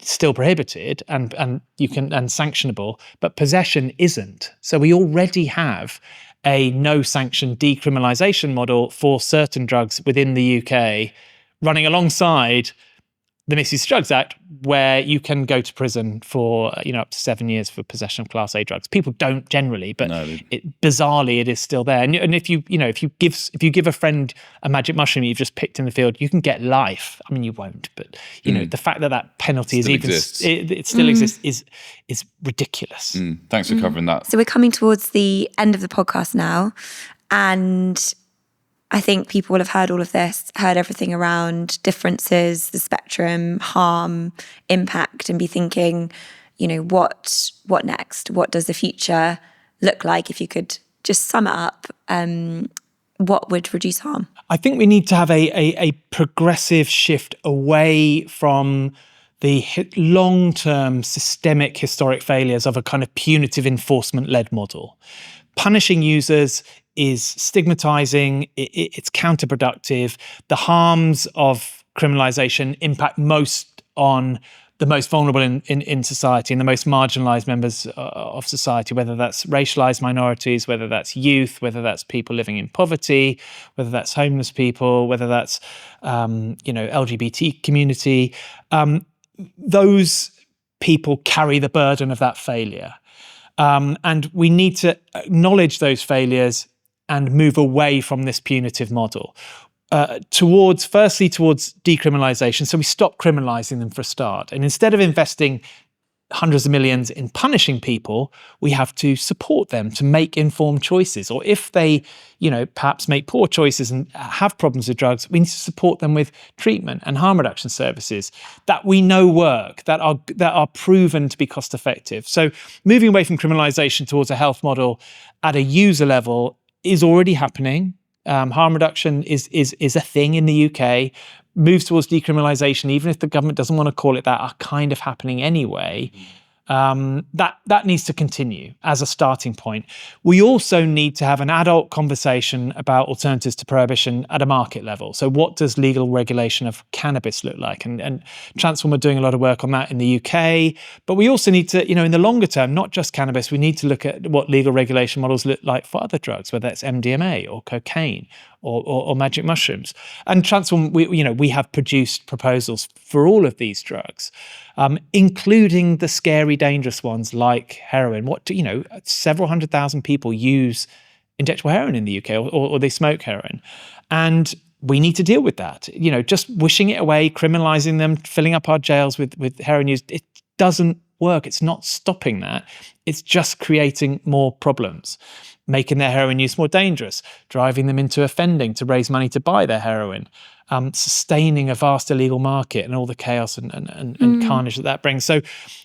Speaker 3: still prohibited and sanctionable, but possession isn't. So we already have a no sanction decriminalization model for certain drugs within the UK running alongside the Misuse of Drugs Act, where you can go to prison for up to 7 years for possession of Class A drugs. People don't generally, but bizarrely it is still there. And if you give a friend a magic mushroom you've just picked in the field, you can get life. I mean, you won't, but the fact that penalty it still exists is ridiculous.
Speaker 2: Thanks for covering that.
Speaker 4: So we're coming towards the end of the podcast now, and I think people will have heard all of this, heard everything around differences, the spectrum, harm, impact, and be thinking, what next? What does the future look like? If you could just sum it up, what would reduce harm?
Speaker 3: I think we need to have a progressive shift away from the long-term systemic historic failures of a kind of punitive enforcement-led model. Punishing users is stigmatizing, it's counterproductive. The harms of criminalization impact most on the most vulnerable in society and the most marginalized members of society, whether that's racialized minorities, whether that's youth, whether that's people living in poverty, whether that's homeless people, whether that's LGBT community. Those people carry the burden of that failure. And we need to acknowledge those failures and move away from this punitive model towards decriminalization. So we stop criminalizing them for a start. And instead of investing hundreds of millions in punishing people, we have to support them to make informed choices. Or if they, perhaps make poor choices and have problems with drugs, we need to support them with treatment and harm reduction services that we know work, that are proven to be cost effective. So moving away from criminalization towards a health model at a user level is already happening. Harm reduction is a thing in the UK. Moves towards decriminalization, even if the government doesn't want to call it that, are kind of happening anyway. That needs to continue as a starting point. We also need to have an adult conversation about alternatives to prohibition at a market level. So what does legal regulation of cannabis look like? And Transform are doing a lot of work on that in the UK. But we also need to, in the longer term, not just cannabis, we need to look at what legal regulation models look like for other drugs, whether it's MDMA or cocaine or magic mushrooms. And Transform, we have produced proposals for all of these drugs, including the scary, dangerous ones like heroin. Several 100,000 people use injectable heroin in the UK, or they smoke heroin, and we need to deal with that. Just wishing it away, criminalizing them, filling up our jails with heroin use, it doesn't work. It's not stopping that. It's just creating more problems, making their heroin use more dangerous, driving them into offending to raise money to buy their heroin, sustaining a vast illegal market and all the chaos and carnage that brings. So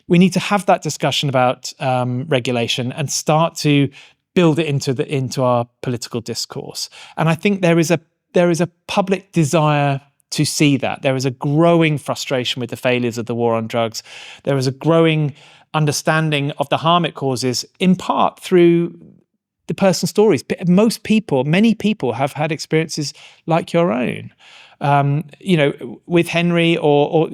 Speaker 3: we need to have that discussion about regulation and start to build it into our political discourse. And I think there is a public desire to see that. There is a growing frustration with the failures of the war on drugs. There is a growing understanding of the harm it causes, in part through the personal stories. Many people have had experiences like your own. With Henry, or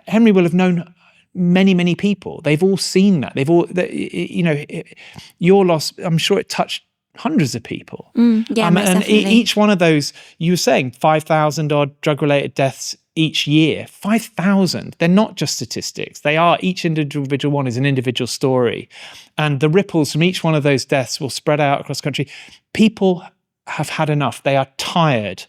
Speaker 3: Henry will have known many people. They've all seen that. Your loss, I'm sure it touched hundreds of people.
Speaker 4: And
Speaker 3: each one of those, you were saying 5,000 odd drug-related deaths each year. 5,000. They're not just statistics. Each individual one is an individual story. And the ripples from each one of those deaths will spread out across the country. People have had enough. They are tired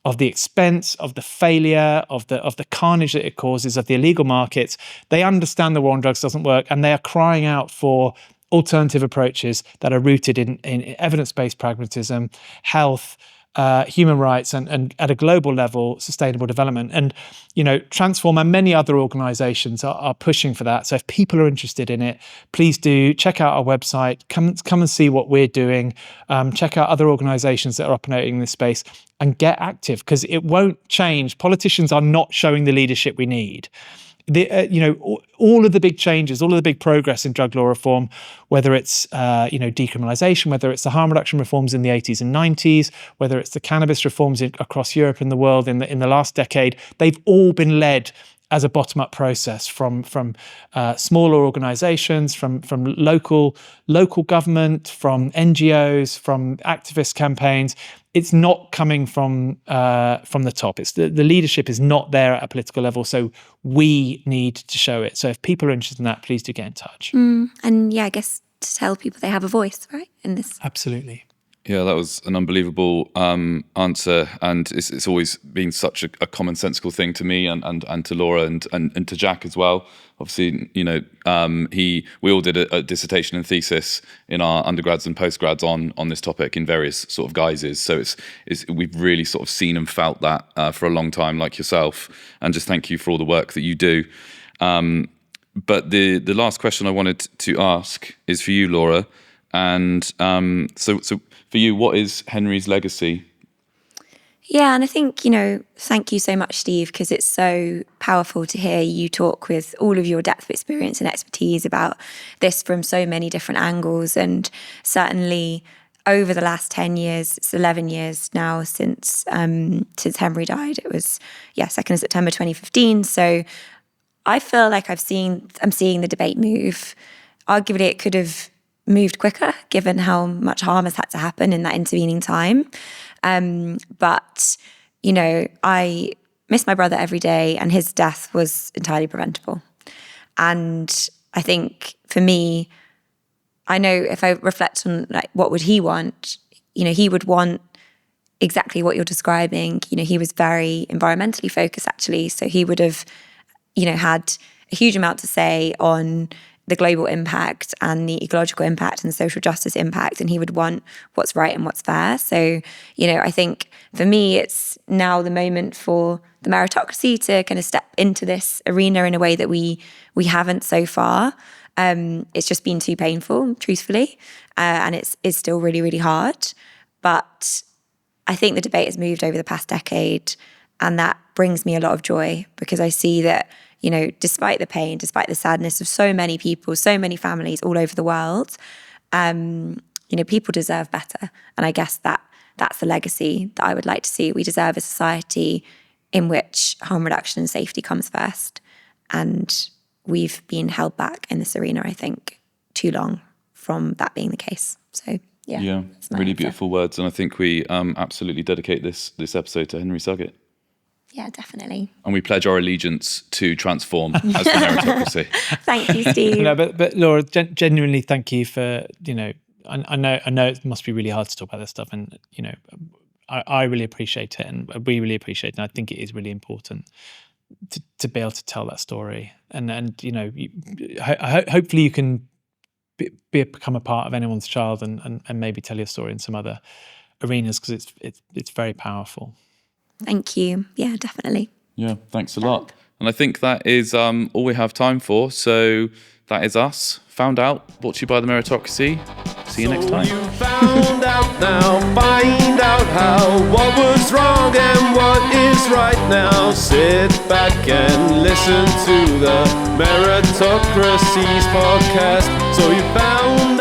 Speaker 3: of the expense, of the failure, of the carnage that it causes, of the illegal markets. They understand the war on drugs doesn't work, and they are crying out for alternative approaches that are rooted in evidence-based pragmatism, health, human rights, and at a global level, sustainable development. And, Transform and many other organizations are pushing for that. So if people are interested in it, please do check out our website, come and see what we're doing, check out other organizations that are operating in this space, and get active, because it won't change. Politicians are not showing the leadership we need. All of the big changes, all of the big progress in drug law reform, whether it's decriminalisation, whether it's the harm reduction reforms in the 80s and 90s, whether it's the cannabis reforms across Europe and the world in the last decade, they've all been led as a bottom-up process from smaller organisations, from local government, from NGOs, from activist campaigns. It's not coming from the top. It's the leadership is not there at a political level, so we need to show it. So if people are interested in that, please do get in touch.
Speaker 4: And I guess to tell people they have a voice, right, in this.
Speaker 3: Absolutely.
Speaker 2: Yeah, that was an unbelievable answer, and it's always been such a commonsensical thing to me and to Laura and to Jack as well. Obviously, we all did a dissertation and thesis in our undergrads and postgrads on this topic in various sort of guises. So we've really sort of seen and felt that for a long time, like yourself. And just thank you for all the work that you do. But the last question I wanted to ask is for you, Laura. And so for you, what is Henry's legacy?
Speaker 4: Yeah, and I think, thank you so much, Steve, because it's so powerful to hear you talk with all of your depth of experience and expertise about this from so many different angles. And certainly over the last 10 years, it's 11 years now since Henry died. It was, 2nd of September 2015. So I feel like I'm seeing the debate move. Arguably, it could have moved quicker, given how much harm has had to happen in that intervening time. But, I miss my brother every day, and his death was entirely preventable. And I think for me, I know if I reflect on what would he want, he would want exactly what you're describing. He was very environmentally focused, actually. So he would have, had a huge amount to say on the global impact and the ecological impact and the social justice impact, and he would want what's right and what's fair. So, I think for me, it's now the moment for the meritocracy to kind of step into this arena in a way that we haven't so far. It's just been too painful, truthfully, and it's still really, really hard. But I think the debate has moved over the past decade, And that brings me a lot of joy, because I see that, despite the pain, despite the sadness of so many people, so many families all over the world, people deserve better. And I guess that's the legacy that I would like to see. We deserve a society in which harm reduction and safety comes first. And we've been held back in this arena, I think, too long from that being the case. So, yeah. That's my
Speaker 2: Really
Speaker 4: answer.
Speaker 2: beautiful words. And I think we absolutely dedicate this episode to Henry Suggett.
Speaker 4: Yeah, definitely.
Speaker 2: And we pledge our allegiance to transform as the meritocracy.
Speaker 4: Thank you, Steve.
Speaker 3: No, but Laura, genuinely, thank you for I know it must be really hard to talk about this stuff, and I really appreciate it, and we really appreciate it. And I think it is really important to be able to tell that story, and hopefully you can become a part of anyone's child, and maybe tell your story in some other arenas, because it's very powerful.
Speaker 4: Thank you. Yeah, definitely.
Speaker 2: Yeah, thanks a lot. And I think that is all we have time for. So that is us. Found Out, brought to you by the Meritocracy. See you next time.
Speaker 1: You found out now, find out how, what was wrong and what is right now. Sit back and listen to the Meritocracy's podcast. So you found